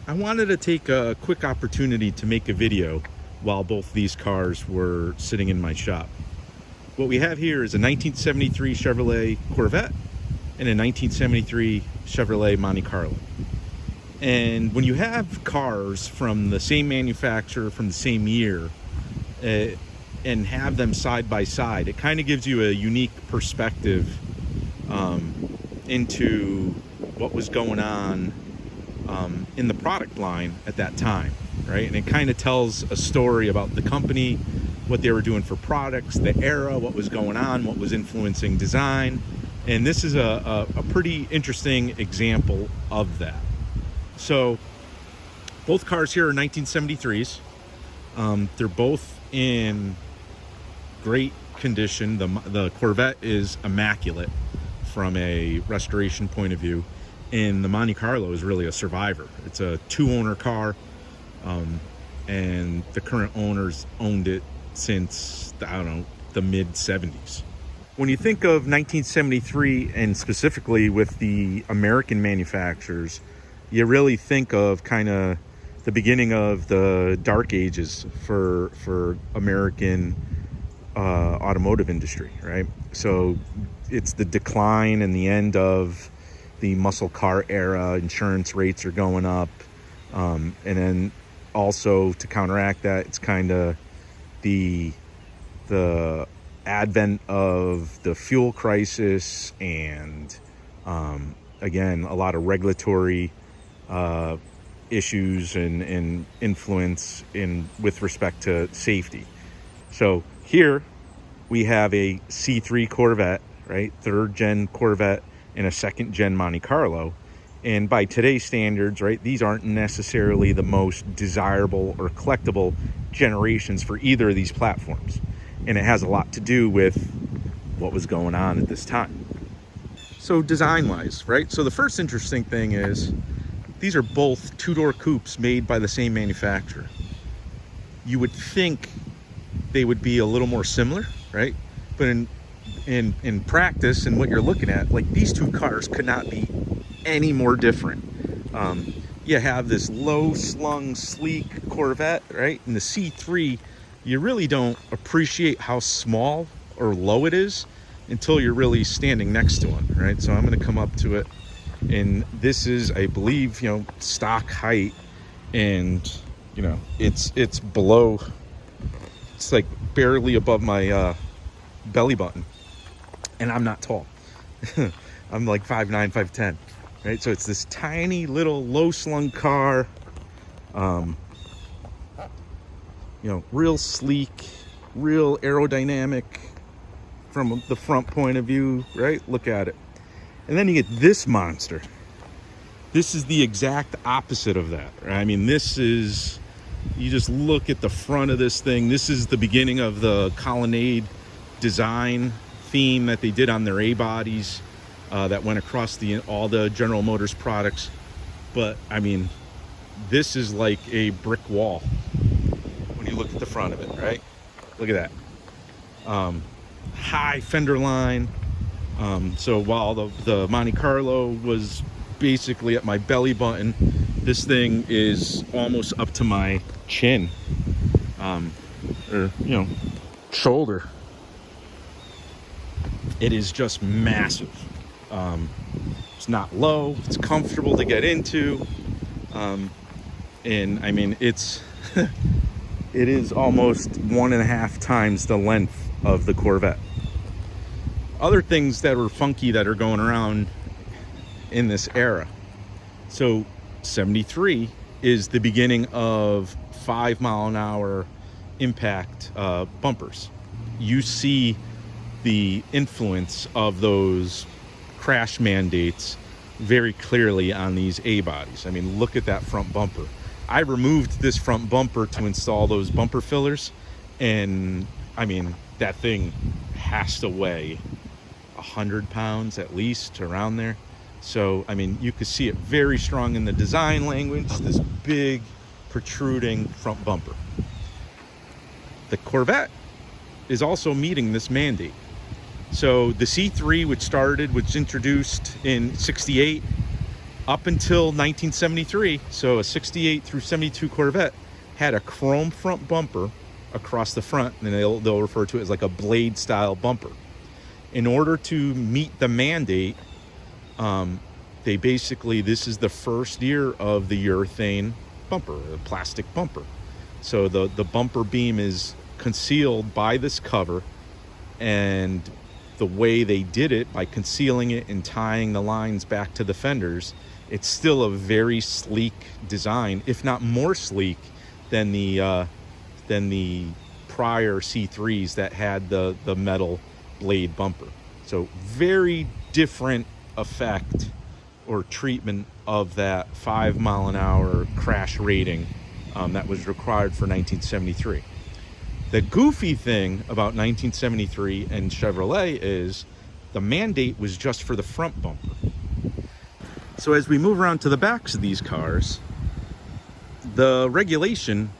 I wanted to take a quick opportunity to make a video while both these cars were sitting in my shop. What we have here is a 1973 Chevrolet Corvette and a 1973 Chevrolet Monte Carlo. And when you have cars from the same manufacturer, from the same year, and have them side by side, it kind of gives you a unique perspective into what was going on in the product line at that time, right? And it kind of tells a story about the company, what they were doing for products, the era, what was going on, what was influencing design. And this is a pretty interesting example of that. So both cars here are 1973s. They're both in great condition. The Corvette is immaculate from a restoration point of view, and the Monte Carlo is really a survivor. It's a two-owner car, and the current owners owned it since, I don't know, the mid-70s. When you think of 1973, and specifically with the American manufacturers, you really think of kind of the beginning of the dark ages for American automotive industry, right? So it's the decline and the end of the muscle car era. Insurance rates are going up, and then also to counteract that, it's kind of the advent of the fuel crisis, and again, a lot of regulatory issues and influence with respect to safety. So here we have a C3 Corvette, right? Third gen Corvette and a second gen Monte Carlo. And by today's standards, right, these aren't necessarily the most desirable or collectible generations for either of these platforms. And it has a lot to do with what was going on at this time. So design-wise, right? So the first interesting thing is these are both two-door coupes made by the same manufacturer. You would think they would be a little more similar, right? But in practice and what you're looking at, like, these two cars could not be any more different. You have this low-slung, sleek Corvette, right? And the C3, you really don't appreciate how small or low it is until you're really standing next to one, right? So I'm going to come up to it, and this is, I believe, stock height, and it's below, it's like barely above my belly button, and I'm not tall. I'm like 5'9", 5'10", right? So it's this tiny little low-slung car, real sleek, real aerodynamic from the front point of view, right? Look at it. And then you get this monster. This is the exact opposite of that, right? I mean, this is, you just look at the front of this thing. This is the beginning of the colonnade design theme that they did on their A-bodies that went across all the General Motors products. But, I mean, this is like a brick wall when you look at the front of it, right? Look at that. High fender line. So while the Monte Carlo was basically at my belly button, this thing is almost up to my chin, or shoulder. It is just massive. It's not low. It's comfortable to get into, and I mean, it is almost 1.5 times the length of the Corvette. Other things that are funky that are going around in this era. So 73 is the beginning of 5-mile-an-hour impact bumpers. You see the influence of those crash mandates very clearly on these A-bodies. I mean, look at that front bumper. I removed this front bumper to install those bumper fillers, and I mean, that thing has to weigh 100 pounds at least, around there. So I mean, you could see it very strong in the design language, this big protruding front bumper. The Corvette is also meeting this mandate. So the C3, which was introduced in '68, up until 1973, so a 68 through 72 Corvette had a chrome front bumper across the front, and they'll refer to it as like a blade style bumper. In order to meet the mandate, they basically, this is the first year of the urethane bumper, the plastic bumper. So the bumper beam is concealed by this cover, and the way they did it, by concealing it and tying the lines back to the fenders, it's still a very sleek design, if not more sleek than the prior C3s that had the metal blade bumper. So very different effect or treatment of that 5 mile an hour crash rating that was required for 1973. The goofy thing about 1973 and Chevrolet is the mandate was just for the front bumper. So as we move around to the backs of these cars, the regulation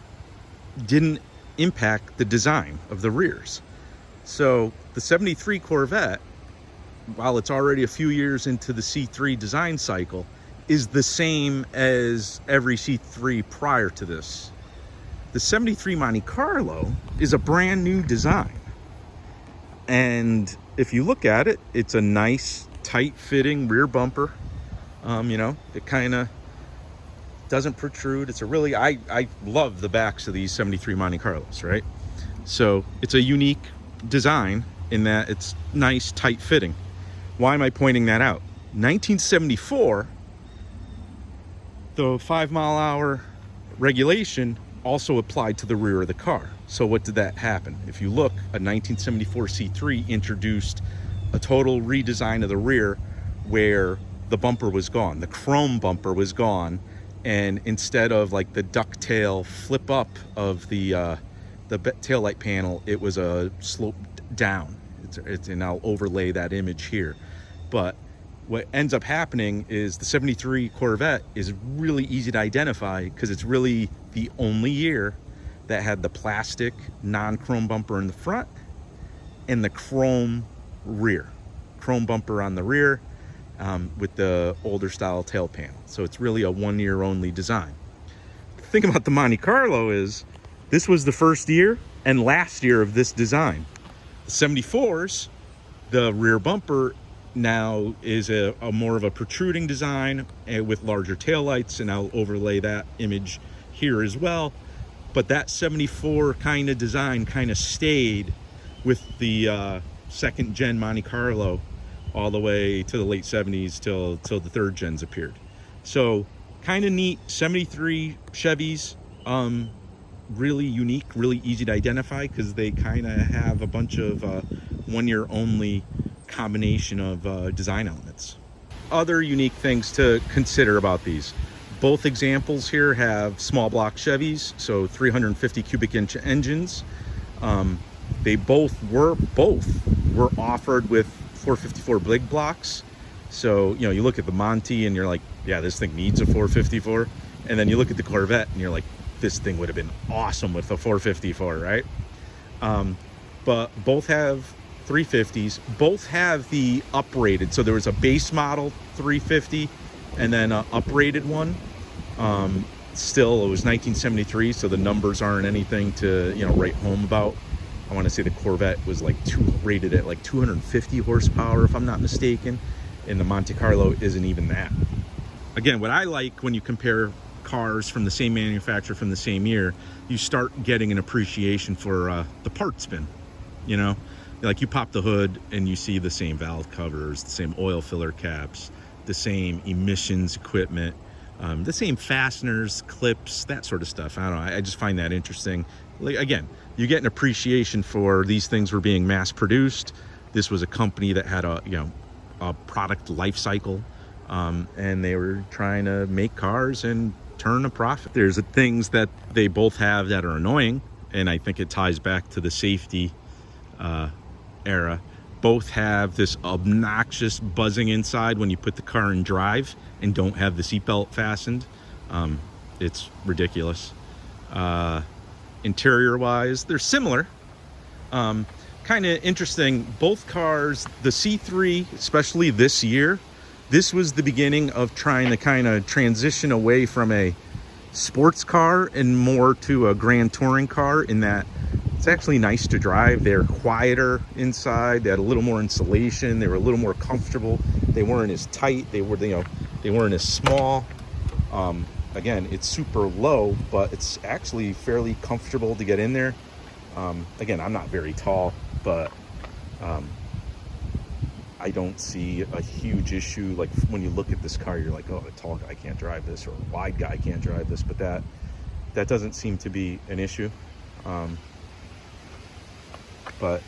didn't impact the design of the rears. So the 73 Corvette, while it's already a few years into the C3 design cycle, is the same as every C3 prior to this. The 73 Monte Carlo is a brand new design. And if you look at it, it's a nice, tight-fitting rear bumper. It kind of doesn't protrude. It's a really, I love the backs of these 73 Monte Carlos, right? So it's a unique design in that it's nice, tight-fitting. Why am I pointing that out? 1974, the 5 mile an hour regulation also applied to the rear of the car. So what did that happen? If you look, a 1974 C3 introduced a total redesign of the rear where the bumper was gone. The chrome bumper was gone, and instead of like the ducktail flip up of the taillight panel, it was a sloped down. And I'll overlay that image here. But what ends up happening is the 73 Corvette is really easy to identify because it's really the only year that had the plastic non-chrome bumper in the front and the chrome rear. Chrome bumper on the rear with the older style tail panel. So it's really a 1 year only design. The thing about the Monte Carlo is this was the first year and last year of this design. The 74s, the rear bumper now is a more of a protruding design with larger taillights, and I'll overlay that image here as well. But that 74 kind of design kind of stayed with the second gen Monte Carlo all the way to the late 70s till the third gens appeared. So kind of neat. 73 Chevys, really unique, really easy to identify because they kind of have a bunch of 1 year only combination of design elements. Other unique things to consider about these. Both examples here have small block Chevys, so 350 cubic inch engines. They both were offered with 454 big blocks. So, you look at the Monte and you're like, yeah, this thing needs a 454. And then you look at the Corvette and you're like, this thing would have been awesome with a 454, right? But both have 350s. Both have the uprated. So there was a base model 350 and then an uprated one. Still, it was 1973, so the numbers aren't anything to write home about. I want to say the Corvette was rated at like 250 horsepower, if I'm not mistaken, and the Monte Carlo isn't even that. Again, what I like when you compare cars from the same manufacturer from the same year, you start getting an appreciation for the part spin. Like you pop the hood and you see the same valve covers, the same oil filler caps, the same emissions equipment, the same fasteners, clips, that sort of stuff. I don't know. I just find that interesting. Again, you get an appreciation for these things were being mass produced. This was a company that had a product life cycle, and they were trying to make cars and turn a profit. There's things that they both have that are annoying, and I think it ties back to the safety era. Both have this obnoxious buzzing inside when you put the car in drive and don't have the seatbelt fastened. It's ridiculous. Interior wise, they're similar. Kind of interesting. Both cars, the C3, especially this year, This was the beginning of trying to kind of transition away from a sports car and more to a grand touring car, in that it's actually nice to drive. They're quieter inside. They had a little more insulation. They were a little more comfortable. They weren't as tight. They were, you know, they weren't as small. Again, it's super low, but it's actually fairly comfortable to get in there. Again, I'm not very tall, but I don't see a huge issue. Like when you look at this car, you're like, oh, a tall guy can't drive this, or a wide guy can't drive this, but that doesn't seem to be an issue. But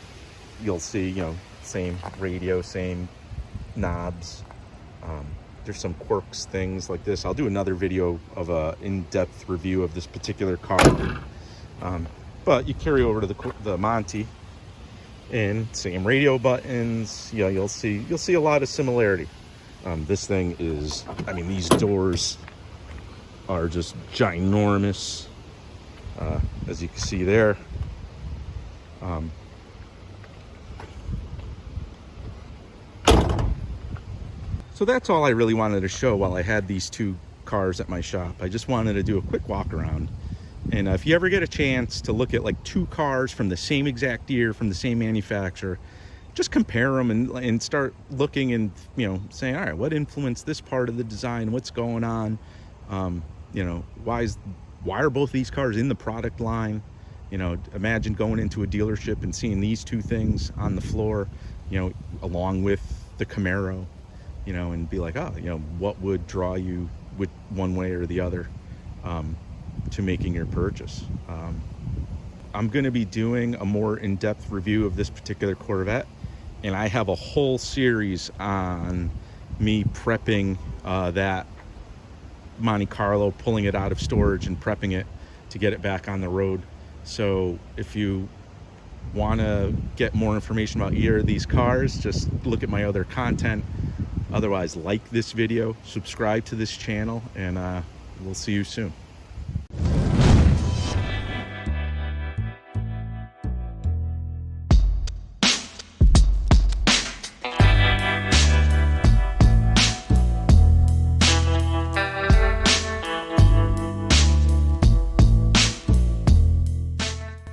you'll see, you know, same radio, same knobs. There's some quirks, things like this. I'll do another video of a in-depth review of this particular car. But you carry over to the Monte, and same radio buttons. Yeah, you'll see a lot of similarity. This thing is, I mean, these doors are just ginormous, as you can see there. So that's all I really wanted to show while I had these two cars at my shop. I just wanted to do a quick walk around. And if you ever get a chance to look at like two cars from the same exact year, from the same manufacturer, just compare them and start looking and, you know, saying, all right, what influenced this part of the design? What's going on? You know, why are both these cars in the product line? You know, imagine going into a dealership and seeing these two things on the floor, you know, along with the Camaro, you know, and be like, oh, you know, what would draw you with one way or the other to making your purchase. I'm going to be doing a more in-depth review of this particular Corvette, and I have a whole series on me prepping that Monte Carlo, pulling it out of storage and prepping it to get it back on the road. So if you want to get more information about either of these cars, just look at my other content. Otherwise, like this video, subscribe to this channel, and we'll see you soon.